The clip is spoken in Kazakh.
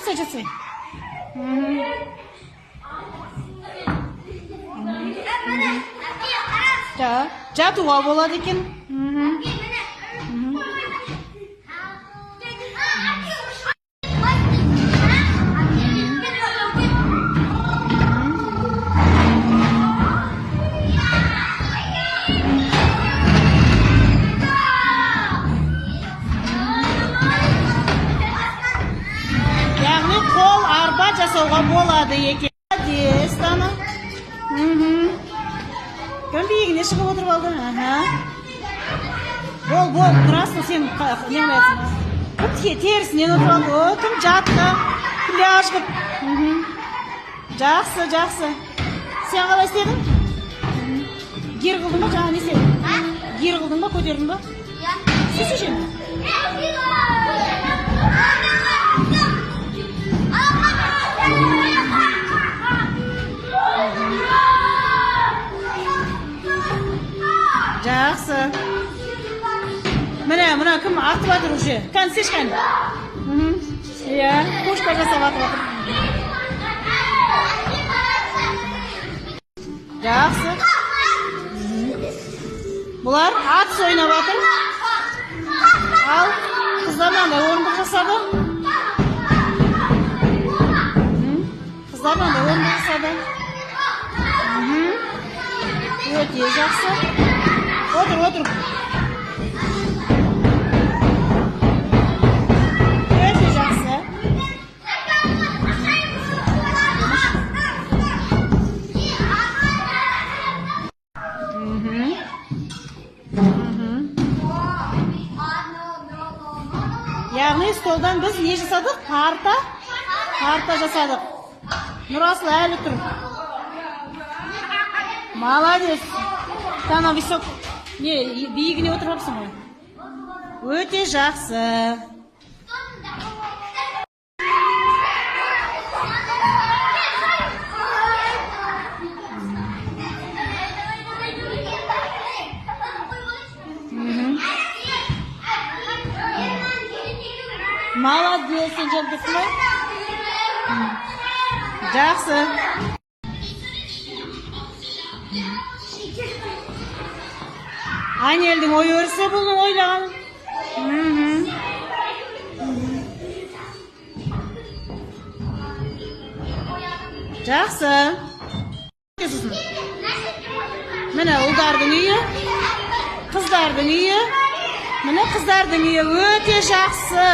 Жақсы жасай. Жатуға болады екен. Яғни қол арба жасауға болады екен. Дестаны. Кім биігіне шығып отырып алды? Бол, тұрасың сен не қыласың? Кім терісінен отырып алды? Кім жатты? Пляж қып. Жақсы. Сен қалай істедің? Гер қылдың ба, жаңа не істедің? Гер қылдың ба, көтердің ба? Сесі жем. Жақсы. Мына кім атып атыр уже? Кән сешкен? Қошқа жасап атып атыр. Жақсы. Бұлар ат ойнап атыр. Ал қыздардан да орындық жасады. Өте жақсы. Отыр. Өте жақсы. Яғни столдан біз не жасадық? Карта жасадық. Нұрасыл әлі тұр. Молодец. Тана висок. Биігіне отырапсың ғой. Өте жақсы. Молодец, сен жамдысың ба? Жақсы. Анелдің ой өрісі бұның ойлаған. Жақсы. Міне ұлдардың үйі, қыздардың үйі. Міне қыздардың үйі өте жақсы.